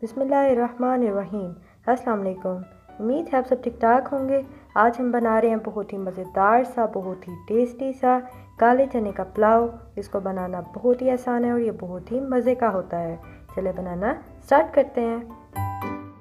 बिस्मिल्लाहिर्रहमानिर्रहीम। अस्सलाम वालेकुम। उम्मीद है आप सब ठीक ठाक होंगे। आज हम बना रहे हैं बहुत ही मज़ेदार सा, बहुत ही टेस्टी सा काले चने का पुलाव। इसको बनाना बहुत ही आसान है और ये बहुत ही मज़े का होता है। चले बनाना स्टार्ट करते हैं।